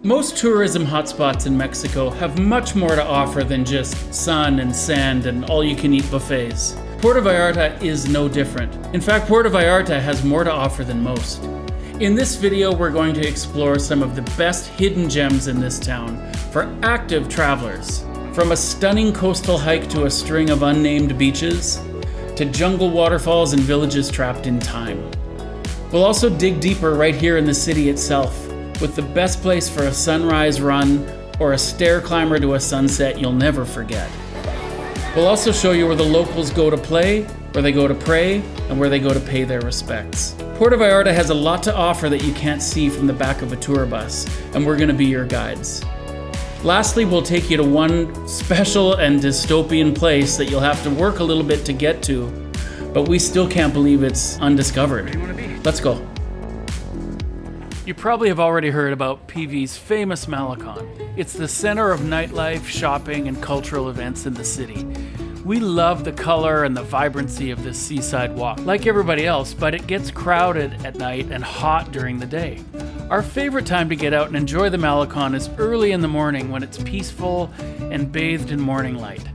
Most tourism hotspots in Mexico have much more to offer than just sun and sand and all-you-can-eat buffets. Puerto Vallarta is no different. In fact, Puerto Vallarta has more to offer than most. In this video, we're going to explore some of the best hidden gems in this town for active travelers. From a stunning coastal hike to a string of unnamed beaches, to jungle waterfalls and villages trapped in time. We'll also dig deeper right here in the city itself, with the best place for a sunrise run or a stair climber to a sunset you'll never forget. We'll also show you where the locals go to play, where they go to pray, and where they go to pay their respects. Puerto Vallarta has a lot to offer that you can't see from the back of a tour bus, and we're gonna be your guides. Lastly, we'll take you to one special and dystopian place that you'll have to work a little bit to get to, but we still can't believe it's undiscovered. Where do you wanna be? Let's go. You probably have already heard about PV's famous Malecon. It's the center of nightlife, shopping, and cultural events in the city. We love the color and the vibrancy of this seaside walk, like everybody else, but it gets crowded at night and hot during the day. Our favorite time to get out and enjoy the Malecon is early in the morning when it's peaceful and bathed in morning light.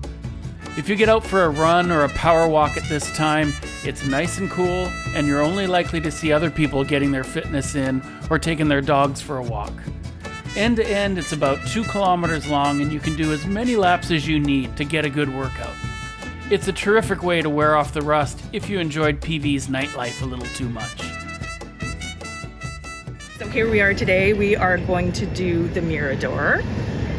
If you get out for a run or a power walk at this time, it's nice and cool, and you're only likely to see other people getting their fitness in or taking their dogs for a walk. End to end, it's about 2 kilometers long, and you can do as many laps as you need to get a good workout. It's a terrific way to wear off the rust if you enjoyed PV's nightlife a little too much. So here we are today. We are going to do the Mirador.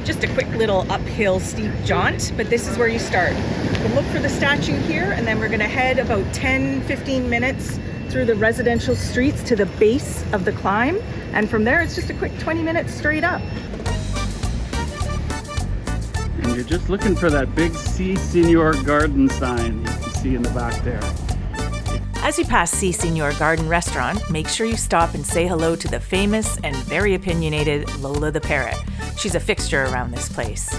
Just a quick little uphill steep jaunt, but this is where you start. We'll look for the statue here, and then we're gonna head about 10-15 minutes through the residential streets to the base of the climb. And from there, it's just a quick 20 minutes straight up. And you're just looking for that big Si Senor Garden sign you can see in the back there. As you pass Si Senor Garden Restaurant, make sure you stop and say hello to the famous and very opinionated Lola the Parrot. She's a fixture around this place.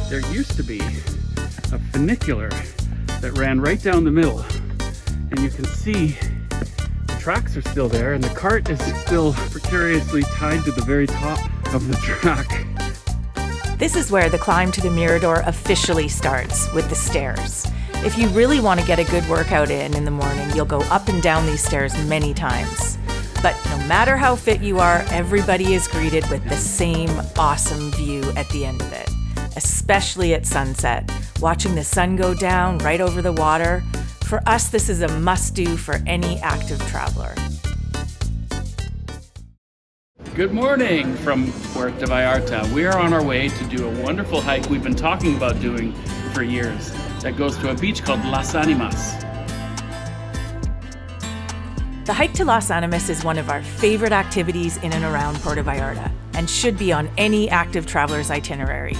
There used to be a funicular that ran right down the middle, and you can see the tracks are still there, and the cart is still precariously tied to the very top of the track. This is where the climb to the Mirador officially starts, with the stairs. If you really want to get a good workout in the morning, you'll go up and down these stairs many times. But no matter how fit you are, everybody is greeted with the same awesome view at the end of it. Especially at sunset, watching the sun go down right over the water. For us, this is a must-do for any active traveler. Good morning from Puerto Vallarta. We are on our way to do a wonderful hike we've been talking about doing for years that goes to a beach called Las Animas. The hike to Las Animas is one of our favorite activities in and around Puerto Vallarta and should be on any active traveler's itinerary.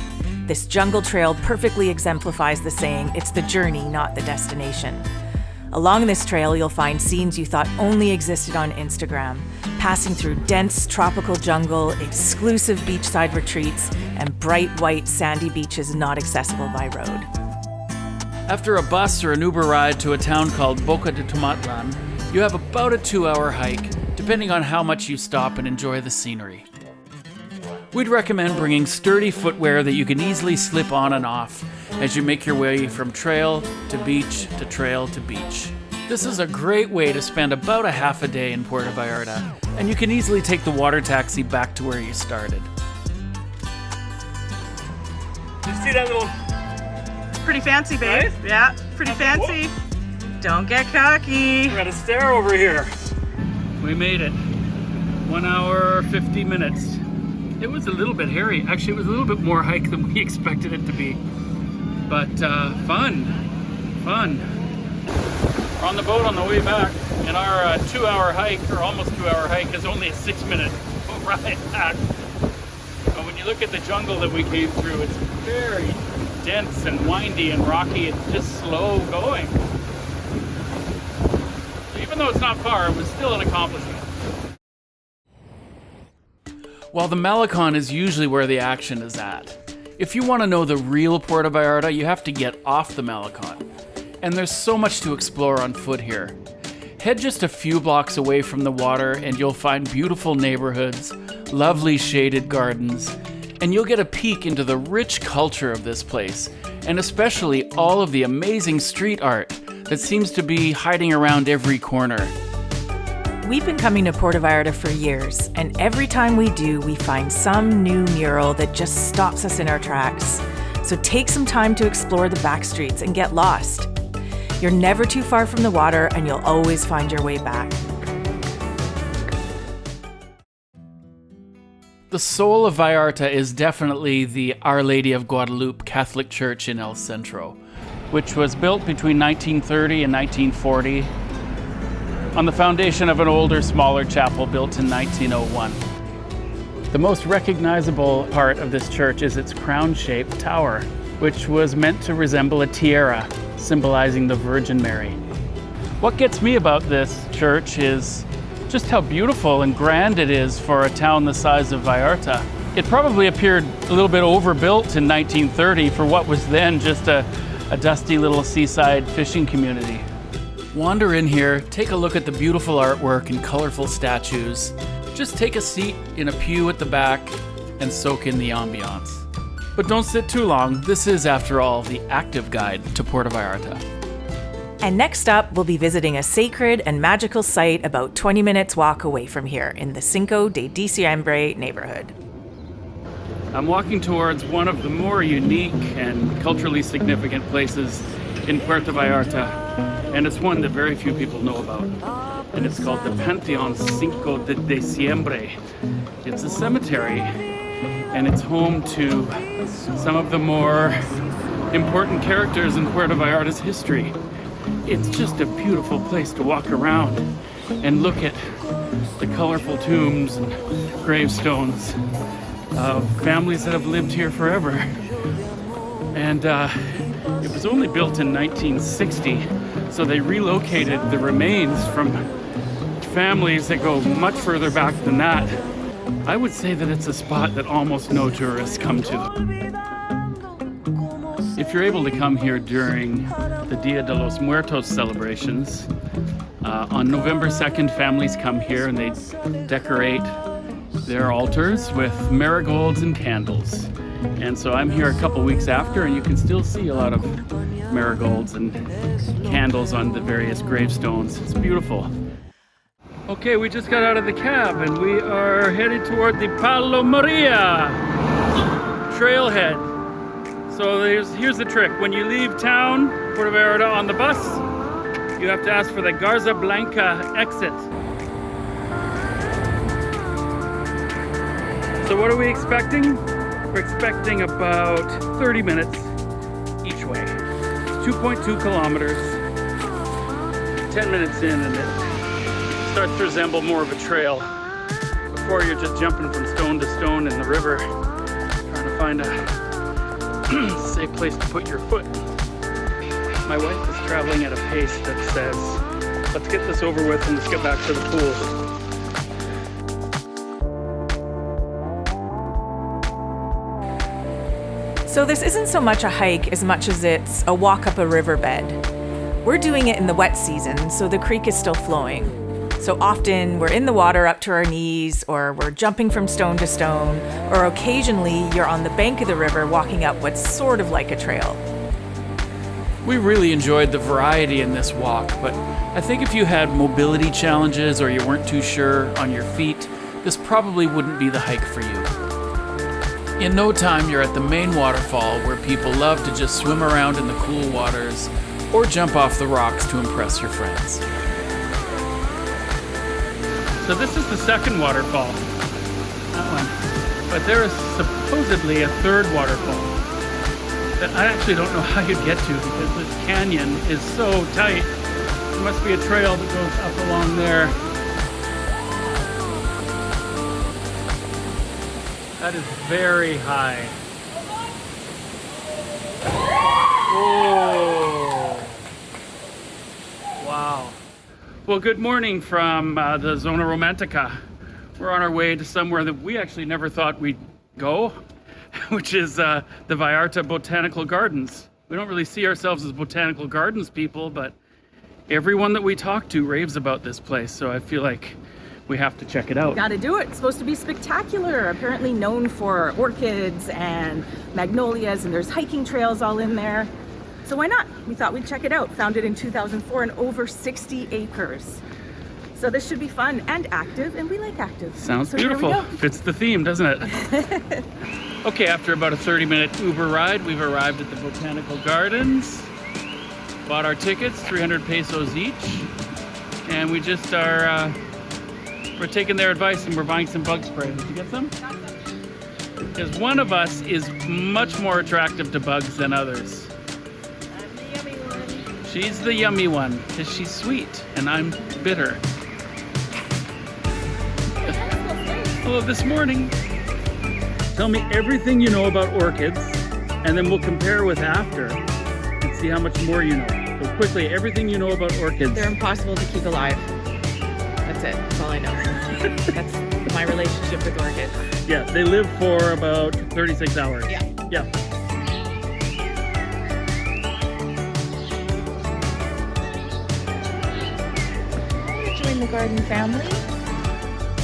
This jungle trail perfectly exemplifies the saying, "It's the journey, not the destination." Along this trail, you'll find scenes you thought only existed on Instagram, passing through dense tropical jungle, exclusive beachside retreats, and bright white sandy beaches not accessible by road. After a bus or an Uber ride to a town called Boca de Tomatlan, you have about a 2-hour hike, depending on how much you stop and enjoy the scenery. We'd recommend bringing sturdy footwear that you can easily slip on and off as you make your way from trail to beach to trail to beach. This is a great way to spend about a half a day in Puerto Vallarta, and you can easily take the water taxi back to where you started. Did you see that little... Pretty fancy, babe. Right? Yeah, pretty fancy. Don't get cocky. We got a stair over here. We made it. 1 hour, 50 minutes. It was a little bit hairy. Actually, it was a little bit more hike than we expected it to be. But fun. We're on the boat on the way back, and our 2-hour hike, or almost 2-hour hike, is only a 6-minute ride back. But when you look at the jungle that we came through, it's very dense and windy and rocky. It's just slow going. So even though it's not far, it was still an accomplishment. While the Malecon is usually where the action is at, If you want to know the real Puerto Vallarta, you have to get off the Malecon. And there's so much to explore on foot here. Head just a few blocks away from the water and you'll find beautiful neighborhoods, lovely shaded gardens, and you'll get a peek into the rich culture of this place, and especially all of the amazing street art that seems to be hiding around every corner. We've been coming to Puerto Vallarta for years, and every time we do, we find some new mural that just stops us in our tracks. So take some time to explore the Backstreets and get lost. You're never too far from the water, and you'll always find your way back. The soul of Vallarta is definitely the Our Lady of Guadeloupe Catholic Church in El Centro, which was built between 1930 and 1940 on the foundation of an older, smaller chapel built in 1901. The most recognizable part of this church is its crown-shaped tower, which was meant to resemble a tiara, symbolizing the Virgin Mary. What gets me about this church is just how beautiful and grand it is for a town the size of Vallarta. It probably appeared a little bit overbuilt in 1930 for what was then just a dusty little seaside fishing community. Wander in here, take a look at the beautiful artwork and colorful statues. Just take a seat in a pew at the back and soak in the ambiance. But don't sit too long. This is, after all, the active guide to Puerto Vallarta. And next up, we'll be visiting a sacred and magical site about 20 minutes walk away from here in the Cinco de Diciembre neighborhood. I'm walking towards one of the more unique and culturally significant places in Puerto Vallarta, and it's one that very few people know about. And it's called the Pantheon Cinco de Diciembre. It's a cemetery, and it's home to some of the more important characters in Puerto Vallarta's history. It's just a beautiful place to walk around and look at the colorful tombs and gravestones of families that have lived here forever. And it was only built in 1960, so they relocated the remains from families that go much further back than that. I would say that it's a spot that almost no tourists come to. If you're able to come here during the Dia de los Muertos celebrations, on November 2nd, families come here and they decorate their altars with marigolds and candles. And so I'm here a couple weeks after, and you can still see a lot of marigolds and candles on the various gravestones. It's beautiful. Okay, we just got out of the cab and we are headed toward the Palo Maria trailhead. So here's the trick. When you leave town, Puerto Vallarta, on the bus, you have to ask for the Garza Blanca exit. So what are we expecting? We're expecting about 30 minutes each way. It's 2.2 kilometers. 10 minutes in and it starts to resemble more of a trail. Before you're just jumping from stone to stone in the river, trying to find a safe place to put your foot. My wife is traveling at a pace that says, let's get this over with and let's get back to the pool. So this isn't so much a hike as much as it's a walk up a riverbed. We're doing it in the wet season, so the creek is still flowing. So often we're in the water up to our knees, or we're jumping from stone to stone, or occasionally you're on the bank of the river walking up what's sort of like a trail. We really enjoyed the variety in this walk, but I think if you had mobility challenges or you weren't too sure on your feet, this probably wouldn't be the hike for you. In no time, you're at the main waterfall where people love to just swim around in the cool waters or jump off the rocks to impress your friends. So this is the second waterfall, that one. But there is supposedly a third waterfall that I actually don't know how you'd get to because this canyon is so tight. There must be a trail that goes up along there. That is very high. Oh, wow. Well, good morning from the Zona Romantica. We're on our way to somewhere that we actually never thought we'd go. which is the Vallarta Botanical Gardens. We don't really see ourselves as Botanical Gardens people, but everyone that we talk to raves about this place, so I feel like we have to check it out. Gotta do it. It's supposed to be spectacular. Apparently known for orchids and magnolias, and there's hiking trails all in there. So why not? We thought we'd check it out. Founded in 2004 and over 60 acres. So this should be fun and active, and we like active. Sounds so beautiful. Here we go. Fits the theme, doesn't it? Okay, after about a 30-minute Uber ride, we've arrived at the Botanical Gardens. Bought our tickets, 300 pesos each. And we just are, we're taking their advice and we're buying some bug spray. Did you get some? Because one of us is much more attractive to bugs than others. I'm the yummy one. She's the yummy one, because she's sweet, and I'm bitter. Hello this morning. Tell me everything you know about orchids, and then we'll compare with after and see how much more you know. So quickly, everything you know about orchids. They're impossible to keep alive. That's it. That's all I know. That's my relationship with orchids. Yeah, they live for about 36 hours. Yeah. Yeah. Join the garden family.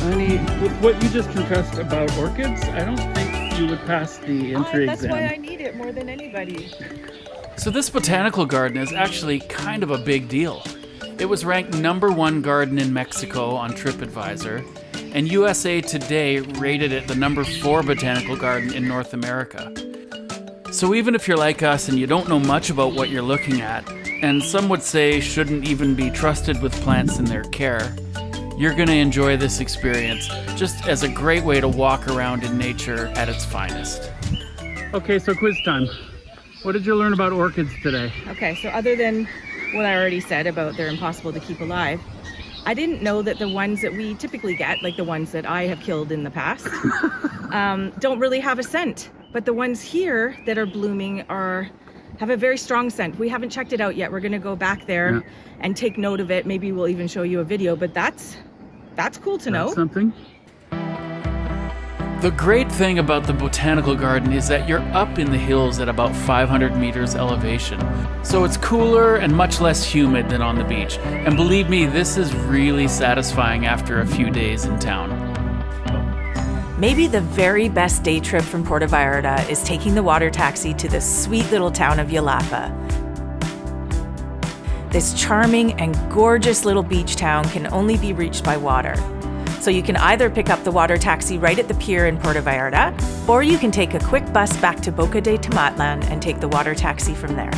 Honey, with what you just confessed about orchids, I don't think you would pass the entry That's exam. why I need it more than anybody. So this botanical garden is actually kind of a big deal. It was ranked #1 garden in Mexico on TripAdvisor, and USA Today rated it the #4 botanical garden in North America. So even if you're like us and you don't know much about what you're looking at, and some would say shouldn't even be trusted with plants in their care, you're going to enjoy this experience just as a great way to walk around in nature at its finest. Okay, so quiz time. What did you learn about orchids today? Okay, so other than what I already said about they're impossible to keep alive, I didn't know that the ones that we typically get, like the ones that I have killed in the past, don't really have a scent. But the ones here that are blooming have a very strong scent. We haven't checked it out yet. We're gonna go back there and take note of it. Maybe we'll even show you a video, but that's cool to know. That's something. The great thing about the botanical garden is that you're up in the hills at about 500 meters elevation. So it's cooler and much less humid than on the beach. And believe me, this is really satisfying after a few days in town. Maybe the very best day trip from Puerto Vallarta is taking the water taxi to the sweet little town of Yelapa. This charming and gorgeous little beach town can only be reached by water. So you can either pick up the water taxi right at the pier in Puerto Vallarta, or you can take a quick bus back to Boca de Tomatlan and take the water taxi from there.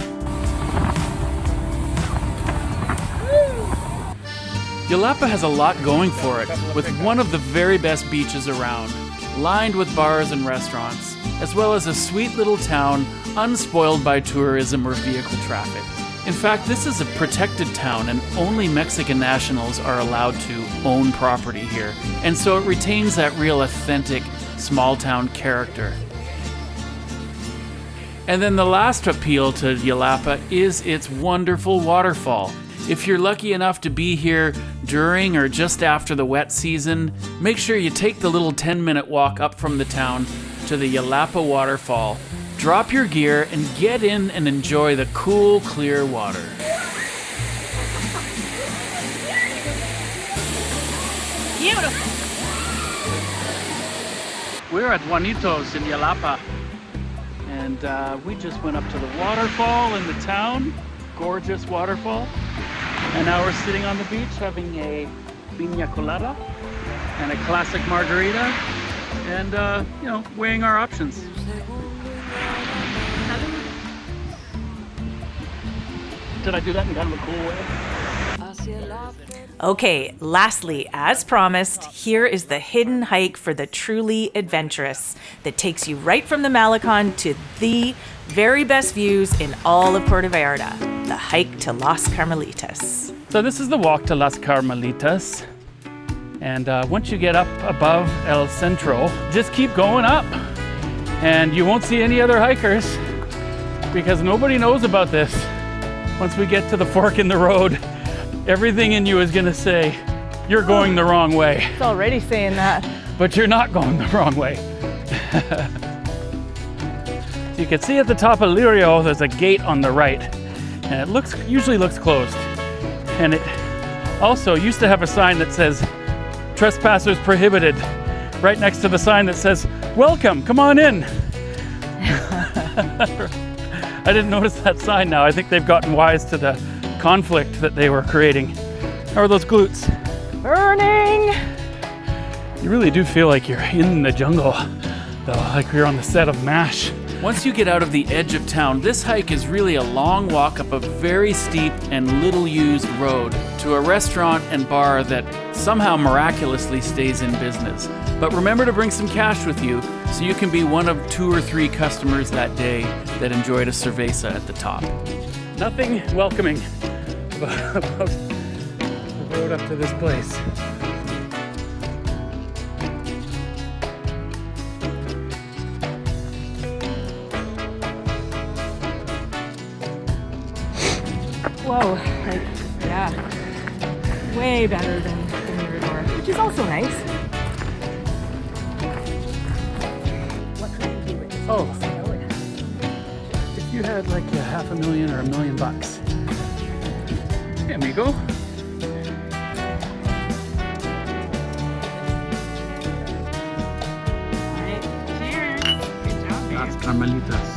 Yelapa has a lot going for it, with one of the very best beaches around, lined with bars and restaurants, as well as a sweet little town unspoiled by tourism or vehicle traffic. In fact, this is a protected town and only Mexican nationals are allowed to own property here, and so it retains that real authentic small town character. And then the last appeal to Yelapa is its wonderful waterfall. If you're lucky enough to be here during or just after the wet season, make sure you take the little 10-minute walk up from the town to the Yelapa waterfall. Drop your gear and get in and enjoy the cool, clear water. Beautiful. We're at Juanitos in Yelapa, and we just went up to the waterfall in the town. Gorgeous waterfall. And now we're sitting on the beach having a piña colada and a classic margarita, and weighing our options. Did I do that in kind of a cool way? Okay, lastly, as promised, here is the hidden hike for the truly adventurous that takes you right from the Malecon to the very best views in all of Puerto Vallarta, the hike to Las Carmelitas. So this is the walk to Las Carmelitas. And once you get up above El Centro, just keep going up. And you won't see any other hikers because nobody knows about this. Once we get to the fork in the road, everything in you is gonna say, you're going the wrong way. It's already saying that. But you're not going the wrong way. So you can see at the top of Lirio, there's a gate on the right, and it usually looks closed. And it also used to have a sign that says, "Trespassers prohibited," right next to the sign that says, "Welcome, come on in." I didn't notice that sign now. I think they've gotten wise to the conflict that they were creating. How are those glutes? Burning! You really do feel like you're in the jungle, though, like you're on the set of MASH. Once you get out of the edge of town, this hike is really a long walk up a very steep and little used road to a restaurant and bar that somehow miraculously stays in business. But remember to bring some cash with you so you can be one of 2 or 3 customers that day that enjoyed a cerveza at the top. Nothing welcoming about the road up to this place. Whoa, like, yeah, way better than the Mirador, which is also nice. What could you do with this Oh. place? You know it. If you had like $500,000 or $1 million, hey amigo. All right, cheers. Good job, babe. That's Carmelitas.